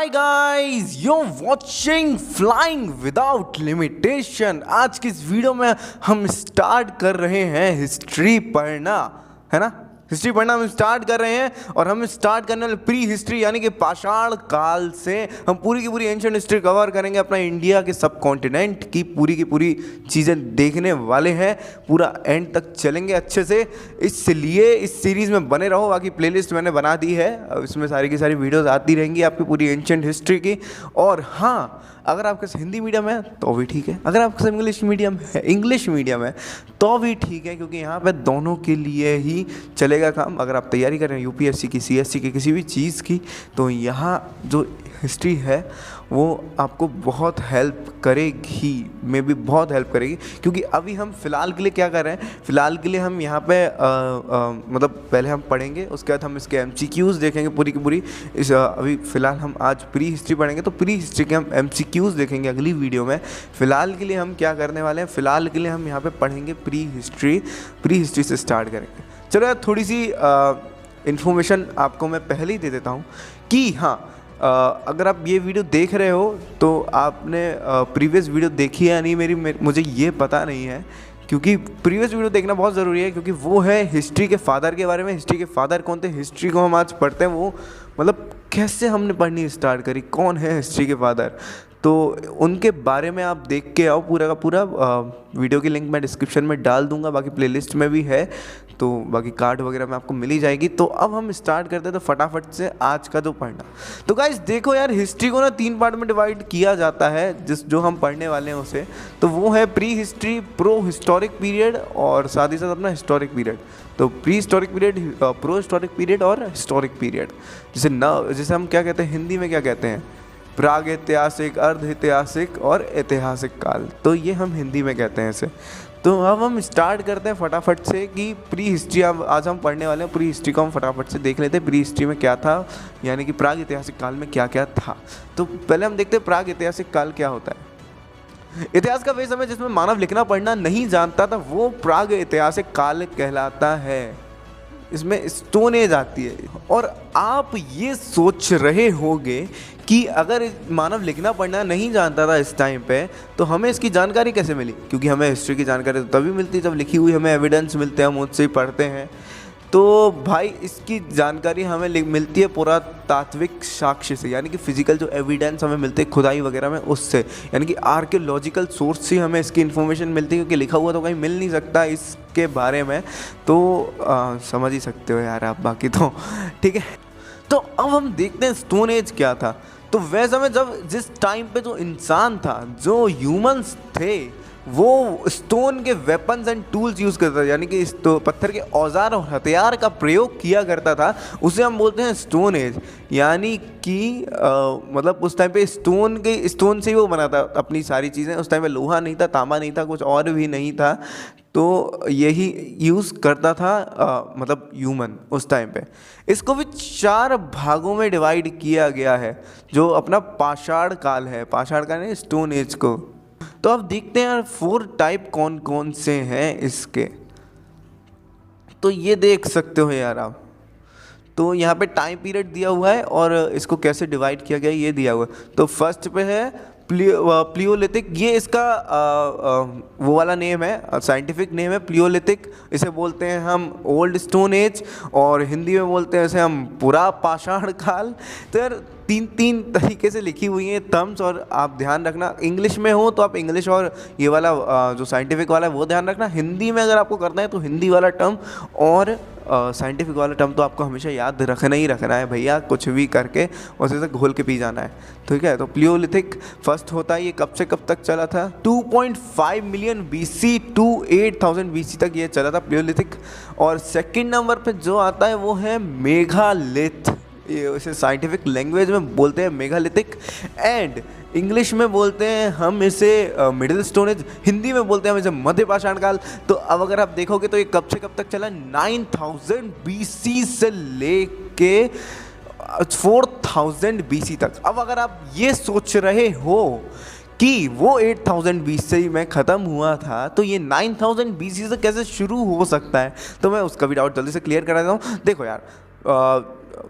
Hi guys, you watching flying without limitation. आज की इस वीडियो में हम स्टार्ट कर रहे हैं हिस्ट्री पढ़ना, है ना। हिस्ट्री पढ़ना हम स्टार्ट कर रहे हैं और हम स्टार्ट करने वाले प्री हिस्ट्री यानी कि पाषाण काल से हम पूरी की पूरी एंशिएंट हिस्ट्री कवर करेंगे। अपना इंडिया के सब कॉन्टिनेंट की पूरी चीज़ें देखने वाले हैं, पूरा एंड तक चलेंगे अच्छे से। इसलिए इस सीरीज़ में बने रहो। बाकी प्लेलिस्ट मैंने बना दी है, इसमें सारी की सारी वीडियोज़ आती रहेंगी आपकी पूरी एंशिएंट हिस्ट्री की। और हाँ, अगर आपके हिंदी मीडियम है तो भी ठीक है, अगर आपके इंग्लिश मीडियम है तो भी ठीक है, क्योंकि यहाँ पे दोनों के लिए ही चलेगा काम। अगर आप तैयारी कर रहे हैं यूपीएससी की, सीएससी की, किसी भी चीज़ की, तो यहाँ जो हिस्ट्री है वो आपको बहुत हेल्प करेगी, में भी बहुत हेल्प करेगी। क्योंकि अभी हम फ़िलहाल के लिए क्या कर रहे हैं, फ़िलहाल के लिए हम यहाँ पे मतलब पहले हम पढ़ेंगे, उसके बाद हम इसके एमसीक्यूज़ देखेंगे पूरी की पूरी। अभी फ़िलहाल हम आज प्री हिस्ट्री पढ़ेंगे, तो प्री हिस्ट्री के हम एमसीक्यूज़ देखेंगे अगली वीडियो में। फ़िलहाल के लिए हम क्या करने वाले हैं, फ़िलहाल के लिए हम यहाँ पर पढ़ेंगे प्री हिस्ट्री से स्टार्ट करेंगे। चलो यार, थोड़ी सी इन्फॉर्मेशन आपको मैं पहले ही दे देता हूँ कि हाँ, अगर आप ये वीडियो देख रहे हो तो आपने प्रीवियस वीडियो देखी है या नहीं, मुझे ये पता नहीं है, क्योंकि प्रीवियस वीडियो देखना बहुत ज़रूरी है। क्योंकि वो है हिस्ट्री के फादर के बारे में। हिस्ट्री के फादर कौन थे, हिस्ट्री को हम आज पढ़ते हैं, वो मतलब कैसे हमने पढ़नी स्टार्ट करी, कौन है हिस्ट्री के फादर, तो उनके बारे में आप देख के आओ। पूरा का पूरा वीडियो की लिंक मैं डिस्क्रिप्शन में डाल दूंगा, बाकी प्लेलिस्ट में भी है, तो बाकी कार्ड वगैरह में आपको मिल ही जाएगी। तो अब हम स्टार्ट करते हैं, तो फटाफट से आज का जो पढ़ना। तो गाइस देखो यार, हिस्ट्री को ना 3 पार्ट में डिवाइड किया जाता है, जो हम पढ़ने वाले हैं उसे। तो वो है pre history, pro historic period और साथ ही साथ अपना हिस्टोरिक पीरियड। तो pre historic period, pro historic period और हिस्टोरिक पीरियड, जिसे हम क्या कहते हैं हिंदी में, क्या कहते हैं, प्राग ऐतिहासिक, अर्ध ऐतिहासिक और ऐतिहासिक काल। तो ये हम हिंदी में कहते हैं इसे। तो अब हम स्टार्ट करते हैं फटाफट से कि प्री हिस्ट्री आज हम पढ़ने वाले हैं। प्री हिस्ट्री को हम फटाफट से देख लेते हैं, प्री हिस्ट्री में क्या था, यानी कि प्राग ऐतिहासिक काल में क्या क्या था। तो पहले हम देखते हैं प्राग ऐतिहासिक काल क्या होता है। इतिहास का वे समय जिसमें मानव लिखना पढ़ना नहीं जानता था, वो प्राग ऐतिहासिक काल कहलाता है। इसमें स्टोन एज आती है। और आप ये सोच रहे होंगे कि अगर मानव लिखना पढ़ना नहीं जानता था इस टाइम पे, तो हमें इसकी जानकारी कैसे मिली। क्योंकि हमें हिस्ट्री की जानकारी तो तभी मिलती है जब लिखी हुई हमें एविडेंस मिलते हैं, हम उससे ही पढ़ते हैं। तो भाई इसकी जानकारी हमें मिलती है पुरातात्विक साक्ष्य से, यानी कि फिजिकल जो एविडेंस हमें मिलते हैं खुदाई वगैरह में, उससे, यानी कि आर्कियोलॉजिकल सोर्स से हमें इसकी इन्फॉर्मेशन मिलती है। क्योंकि लिखा हुआ तो कहीं मिल नहीं सकता इसके बारे में, तो समझ ही सकते हो यार आप, बाकी तो ठीक है। तो अब हम देखते हैं स्टोन एज क्या था। तो वह समय जिस टाइम पे जो इंसान था, जो ह्यूमंस थे, वो स्टोन के वेपन्स एंड टूल्स यूज़ करता था, यानी कि पत्थर के औजार और हथियार का प्रयोग किया करता था, उसे हम बोलते हैं स्टोन एज। यानी कि मतलब उस टाइम पे स्टोन से ही वो बना था अपनी सारी चीज़ें। उस टाइम पे लोहा नहीं था, तांबा नहीं था, कुछ और भी नहीं था, तो यही यूज़ करता था मतलब ह्यूमन उस टाइम पे। इसको भी 4 भागों में डिवाइड किया गया है, जो अपना पाषाण काल है। पाषाण काल है स्टोन एज को। तो अब देखते हैं 4 टाइप कौन कौन से हैं इसके। तो ये देख सकते हो यार आप, तो यहाँ पे टाइम पीरियड दिया हुआ है और इसको कैसे डिवाइड किया गया ये दिया हुआ है। तो फर्स्ट पे है प्लियोलिथिक। ये इसका वो वाला नेम है, साइंटिफिक नेम है प्लियोलिथिक। इसे बोलते हैं हम ओल्ड स्टोन एज, और हिंदी में बोलते हैं इसे हम पुरा पाषाण काल। तो यार 3 तरीके से लिखी हुई हैं टर्म्स, और आप ध्यान रखना, इंग्लिश में हो तो आप इंग्लिश और ये वाला जो साइंटिफिक वाला है वो ध्यान रखना। हिंदी में अगर आपको करना है तो हिंदी वाला टर्म और साइंटिफिक वाला टर्म तो आपको हमेशा याद रखना ही रखना है भैया, कुछ भी करके उसे से घोल के पी जाना है, ठीक है। तो प्लियोलिथिक फर्स्ट होता है। ये कब से कब तक चला था, 2.5 मिलियन BC टू 8000 BC तक ये चला था प्लियोलिथिक। और सेकंड नंबर पे जो आता है वो है मेगालिथ। ये इसे साइंटिफिक लैंग्वेज में बोलते हैं मेगालिथिक, एंड इंग्लिश में बोलते हैं हम इसे मिडिल स्टोन एज, हिंदी में बोलते हैं हम इसे मध्य पाषाण काल। तो अब अगर आप देखोगे तो ये कब से कब तक चला, 9000 BC से लेके 4000 BC तक। अब अगर आप ये सोच रहे हो कि वो 8000 BC में ख़त्म हुआ था, तो ये 9000 BC से कैसे शुरू हो सकता है, तो मैं उसका भी डाउट जल्दी से क्लियर करा देता हूँ। देखो यार,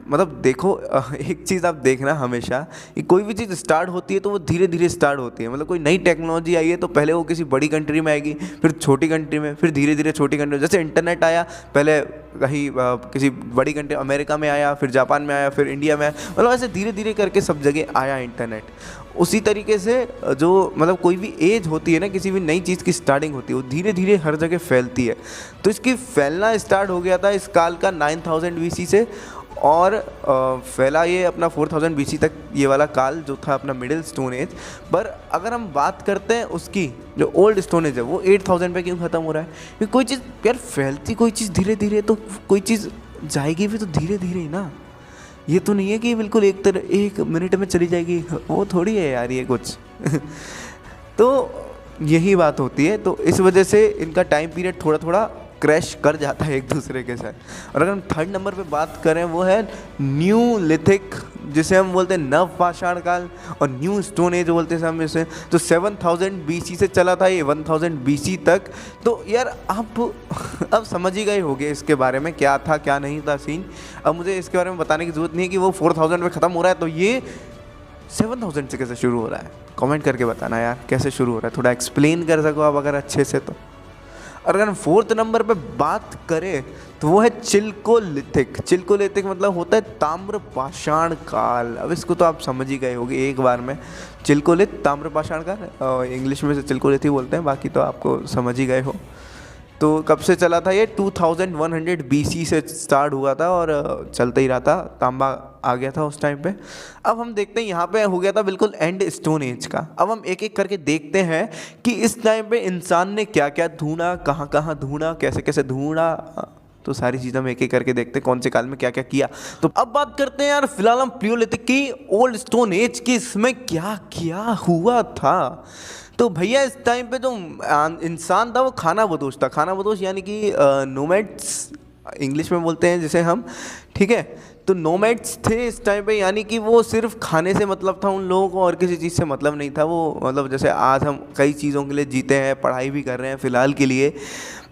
मतलब देखो एक चीज़ आप देखना हमेशा कि कोई भी चीज़ स्टार्ट होती है तो वो धीरे धीरे स्टार्ट होती है। मतलब कोई नई टेक्नोलॉजी आई है तो पहले वो किसी बड़ी कंट्री में आएगी, फिर छोटी कंट्री में, फिर धीरे धीरे छोटी कंट्री में। जैसे इंटरनेट आया, पहले कहीं किसी बड़ी कंट्री अमेरिका में आया, फिर जापान में आया, फिर इंडिया में आया, मतलब ऐसे धीरे धीरे करके सब जगह आया इंटरनेट। उसी तरीके से जो मतलब कोई भी एज होती है ना, किसी भी नई चीज़ की स्टार्टिंग होती है, वो धीरे धीरे हर जगह फैलती है। तो इसकी फैलना स्टार्ट हो गया था इस काल का 9000 BC से, और फैला ये अपना 4000 BC तक, ये वाला काल जो था अपना मिडिल स्टोन एज। पर अगर हम बात करते हैं उसकी, जो ओल्ड स्टोन एज है, वो 8000 पे क्यों ख़त्म हो रहा है? क्योंकि कोई चीज़ यार फैलती कोई चीज़ धीरे धीरे, तो कोई चीज़ जाएगी भी तो धीरे धीरे ही ना। ये तो नहीं है कि बिल्कुल एक मिनट में चली जाएगी, वो थोड़ी है यार ये कुछ तो यही बात होती है। तो इस वजह से इनका टाइम पीरियड थोड़ा थोड़ा क्रैश कर जाता है एक दूसरे के साथ। और अगर हम थर्ड नंबर पे बात करें, वो है न्यू लिथिक, जिसे हम बोलते हैं नव पाषाण काल, और न्यू स्टोन एज बोलते हैं हम इसे। तो 7000 BC से चला था ये 1000 BC तक। तो यार आप अब समझ ही गए होंगे इसके बारे में क्या था क्या नहीं था सीन। अब मुझे इसके बारे में बताने की ज़रूरत नहीं है कि वो 4000 में ख़त्म हो रहा है तो ये 7000 से कैसे शुरू हो रहा है। कमेंट करके बताना यार कैसे शुरू हो रहा है, थोड़ा एक्सप्लेन कर सको आप अगर अच्छे से तो। और अगर हम फोर्थ नंबर पे बात करें तो वो है चिल्कोलिथिक। चिल्कोलिथिक मतलब होता है ताम्र पाषाण काल। अब इसको तो आप समझ ही गए होंगे एक बार में, चिल्कोलिथ ताम्र पाषाण काल, इंग्लिश में से चिल्कोलिथ ही बोलते हैं, बाकी तो आपको समझ ही गए हो। तो कब से चला था ये? 2100 BC से स्टार्ट हुआ था और चलते ही रहा था, तांबा आ गया था उस टाइम पे। अब हम देखते हैं यहाँ पे हो गया था बिल्कुल एंड स्टोन एज का। अब हम एक एक करके देखते हैं कि इस टाइम पे इंसान ने क्या क्या ढूंढा, कहाँ कहाँ ढूंढा, कैसे कैसे ढूंढा। तो सारी चीज़ें हम एक एक करके देखते हैं कौन से काल में क्या क्या किया। तो अब बात करते हैं यार फिलहाल हम प्लियोलिथिक की, ओल्ड स्टोन एज की, इसमें क्या क्या हुआ था। तो भैया इस टाइम पे जो इंसान था वो खानाबदोश था। खानाबदोश यानी कि नोमैड्स इंग्लिश में बोलते हैं जिसे हम, ठीक है। तो नोमैड्स थे इस टाइम पे, यानी कि वो सिर्फ खाने से मतलब था उन लोगों को, और किसी चीज़ से मतलब नहीं था। वो मतलब जैसे आज हम कई चीज़ों के लिए जीते हैं, पढ़ाई भी कर रहे हैं फ़िलहाल के लिए,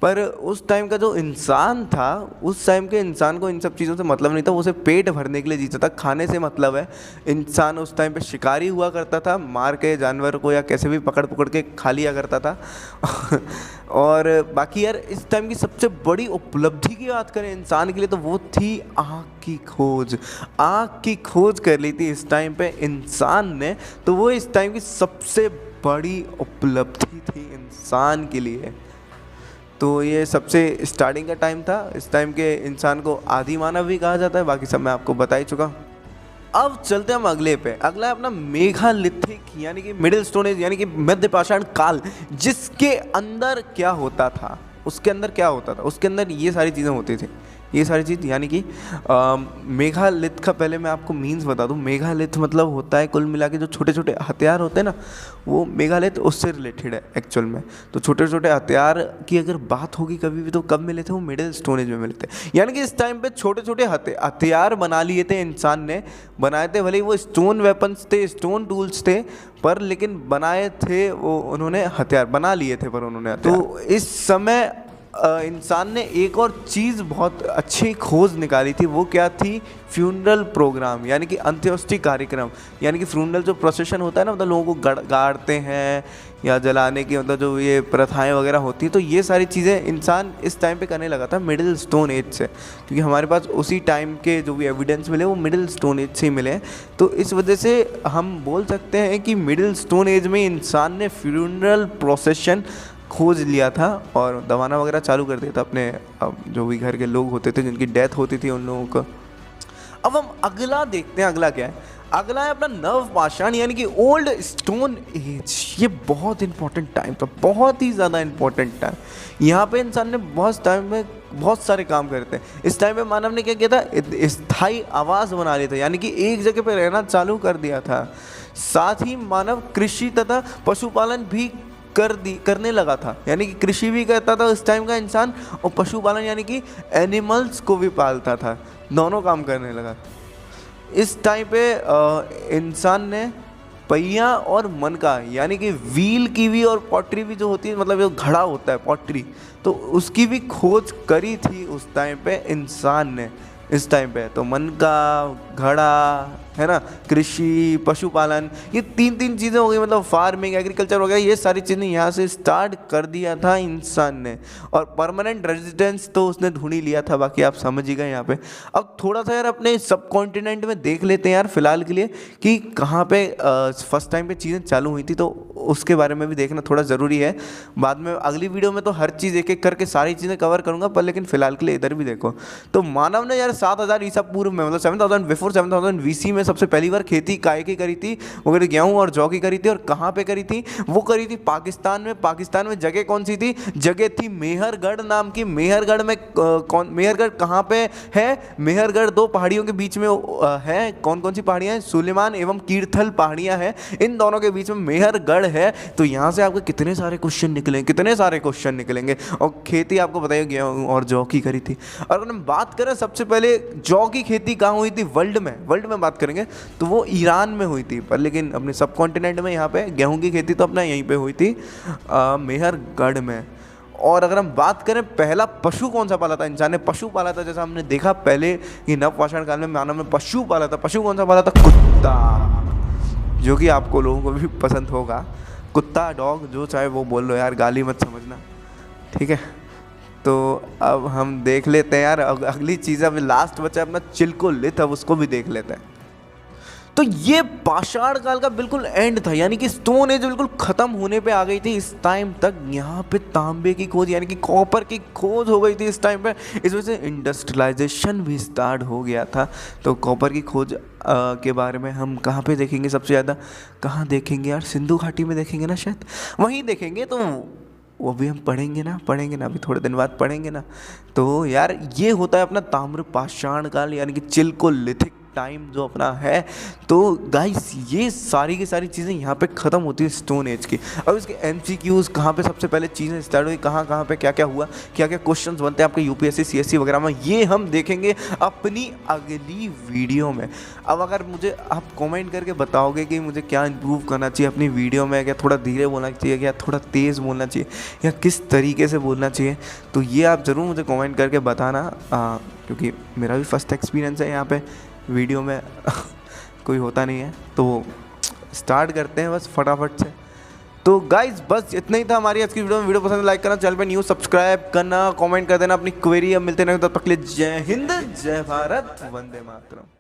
पर उस टाइम का जो इंसान था, उस टाइम के इंसान को इन सब चीज़ों से मतलब नहीं था। वो सिर्फ पेट भरने के लिए जीता था, खाने से मतलब है। इंसान उस टाइम पे शिकारी हुआ करता था, मार के जानवर को या कैसे भी पकड़ पकड़ के खा लिया करता था और बाकी यार इस टाइम की सबसे बड़ी उपलब्धि की बात करें इंसान के लिए तो वो थी आँख की खोज। आँख की खोज कर ली थी इस टाइम पे इंसान ने, तो वो इस टाइम की सबसे बड़ी उपलब्धि थी इंसान के लिए। तो ये सबसे स्टार्टिंग का टाइम था। इस टाइम के इंसान को आदि मानव भी कहा जाता है, बाकी सब मैं आपको बता ही चुका। अब चलते हैं हम अगले पे। अगला है अपना मेघालिथिक यानी कि मिडिल स्टोन एज यानी कि मध्य पाषाण काल, जिसके अंदर क्या होता था, उसके अंदर क्या होता था, उसके अंदर ये सारी चीज़ें होती थी। ये सारी चीज़ यानी कि मेघालिथ का पहले मैं आपको मीन्स बता दूं। मेघालिथ मतलब होता है कुल मिला के जो छोटे छोटे हथियार होते हैं ना, वो मेघालिथ उससे रिलेटेड है एक्चुअल में। तो छोटे छोटे हथियार की अगर बात होगी कभी भी तो कब मिले थे? वो मिडिल स्टोन एज में मिले थे। यानी कि इस टाइम पे छोटे छोटे हथियार बना लिए थे इंसान ने, बनाए थे। भले ही वो स्टोन वेपन्स थे, स्टोन टूल्स थे, पर लेकिन बनाए थे वो, उन्होंने हथियार बना लिए थे पर उन्होंने। तो इस समय इंसान ने एक और चीज़ बहुत अच्छी खोज निकाली थी। वो क्या थी? फ्यूनरल प्रोग्राम यानी कि अंत्येष्टि कार्यक्रम। यानी कि फ्यूनरल जो प्रोसेशन होता है ना, मतलब लोगों को गाड़ते हैं या जलाने की, मतलब जो ये प्रथाएं वगैरह होती हैं, तो ये सारी चीज़ें इंसान इस टाइम पे करने लगा था मिडिल स्टोन एज से। क्योंकि हमारे पास उसी टाइम के जो भी एविडेंस मिले वो मिडिल स्टोन एज से ही मिले हैं। तो इस वजह से हम बोल सकते हैं कि मिडिल स्टोन एज में इंसान ने फ्यूनरल प्रोसेशन खोज लिया था और दबाना वगैरह चालू कर दिया था अपने जो भी घर के लोग होते थे जिनकी डेथ होती थी उन लोगों को। अब हम अगला देखते हैं। अगला क्या है? अगला है अपना नव पाषाण यानी कि ओल्ड स्टोन एज। ये बहुत इंपॉर्टेंट टाइम था, बहुत ही ज़्यादा इंपॉर्टेंट टाइम। यहाँ पे इंसान ने बहुत टाइम में बहुत सारे काम करते हैं। इस टाइम पे मानव ने क्या किया था? स्थायी आवास बना लिया था, यानी कि एक जगह पे रहना चालू कर दिया था। साथ ही मानव कृषि तथा पशुपालन भी करने लगा था, यानी कि कृषि भी करता था उस टाइम का इंसान, और पशुपालन यानी कि एनिमल्स को भी पालता था। दोनों काम करने लगा। इस टाइम पे इंसान ने पहिया और मनका यानी कि व्हील की भी और पॉटरी भी जो होती है, मतलब जो घड़ा होता है पॉटरी, तो उसकी भी खोज करी थी उस टाइम पे इंसान ने। इस टाइम पे। तो मन का, घड़ा, है ना, कृषि, पशुपालन, ये तीन चीज़ें हो गई, मतलब फार्मिंग, एग्रीकल्चर वगैरह, ये सारी चीज़ें यहाँ से स्टार्ट कर दिया था इंसान ने। और परमानेंट रेजिडेंस तो उसने ढूंढ ही लिया था, बाकी आप समझ ही गए यहाँ पे। अब थोड़ा सा यार अपने सब कॉन्टिनेंट में देख लेते हैं यार फिलहाल के लिए कि कहाँ पे फर्स्ट टाइम पे चीज़ें चालू हुई थी, तो उसके बारे में भी देखना थोड़ा ज़रूरी है। बाद में अगली वीडियो में तो हर चीज़ एक एक करके सारी चीज़ें कवर करूँगा, पर लेकिन फिलहाल के लिए इधर भी देखो। तो मानव ने यार 7000 ईसा पूर्व में, मतलब 7000 बिफोर 7000 वीसी में सबसे पहली बार खेती काय की करी थी, वो करी गेहूं और जौ की करी थी। और कहाँ पे करी थी? वो करी थी पाकिस्तान में। पाकिस्तान में जगह कौन सी थी? जगह थी मेहरगढ़ नाम की। मेहरगढ़ में मेहरगढ़ कहाँ पे है? मेहरगढ़ दो पहाड़ियों के बीच में है। कौन कौन सी पहाड़ियाँ हैं? सुलेमान एवं कीर्थल पहाड़ियाँ हैं, इन दोनों के बीच में मेहरगढ़ है। तो यहाँ से आपके कितने सारे क्वेश्चन निकलेंगे। और खेती आपको बताइए गेहूं और जौ की करी थी। और अगर हम बात करें सबसे पहले जौ की खेती कहाँ हुई थी वर्ल्ड में बात करेंगे तो वो ईरान में हुई थी। पर लेकिन अपने सब कॉन्टिनेंट में यहाँ पे गेहूं की खेती तो अपना यहीं पे हुई थी, मेहरगढ़ में। और अगर हम बात करें पहला पशु कौन सा पाला था, इंसान ने पशु पाला था, जैसा हमने देखा पहले ये नवपाषाण काल में मानव ने पशु पाला था। पशु कौन सा पाला था? कुत्ता, जो कि आपको लोगों को भी पसंद होगा। कुत्ता, डॉग, जो चाहे वो बोल लो यार, गाली मत समझना, ठीक है। तो अब हम देख लेते हैं यार अगली चीज़। अब लास्ट बचा अपना चिलकोलिथ, अब उसको भी देख लेते हैं। तो ये पाषाण काल का बिल्कुल एंड था, यानी कि स्टोन एज बिल्कुल खत्म होने पे आ गई थी। इस टाइम तक यहाँ पे तांबे की खोज यानी कि कॉपर की खोज हो गई थी इस टाइम पे। इस वजह से इंडस्ट्रियलाइजेशन भी स्टार्ट हो गया था। तो कॉपर की खोज के बारे में हम कहाँ पे देखेंगे सबसे ज़्यादा? कहाँ देखेंगे यार? सिंधु घाटी में देखेंगे ना, शायद वहीं देखेंगे। तो वो भी हम पढ़ेंगे ना, अभी थोड़े दिन बाद पढ़ेंगे ना। तो यार ये होता है अपना ताम्र पाषाण काल, यानी कि चिलकोलिथिक टाइम जो अपना है। तो गाइस ये सारी की सारी चीज़ें यहाँ पे ख़त्म होती है स्टोन एज की। अब इसके MCQs कहाँ पे सबसे पहले चीज़ें स्टार्ट हुई, कहाँ पे क्या क्या हुआ, क्या क्या क्वेश्चंस बनते हैं आपके UPSC CSC वगैरह में, ये हम देखेंगे अपनी अगली वीडियो में। अब अगर मुझे आप कमेंट करके बताओगे कि मुझे क्या इंप्रूव करना चाहिए अपनी वीडियो में, क्या थोड़ा धीरे बोलना चाहिए, क्या थोड़ा तेज़ बोलना चाहिए, या किस तरीके से बोलना चाहिए, तो ये आप ज़रूर मुझे कमेंट करके बताना, क्योंकि मेरा भी फर्स्ट एक्सपीरियंस है यहाँ पे वीडियो में कोई होता नहीं है। तो स्टार्ट करते हैं बस फटाफट से। तो गाइज बस इतना ही था हमारी आज की वीडियो में। वीडियो पसंद लाइक करना, चैनल पे न्यू सब्सक्राइब करना, कमेंट कर देना अपनी क्वेरी। अब मिलते हैं तब तक के लिए जय हिंद, जय भारत, वंदे मातरम।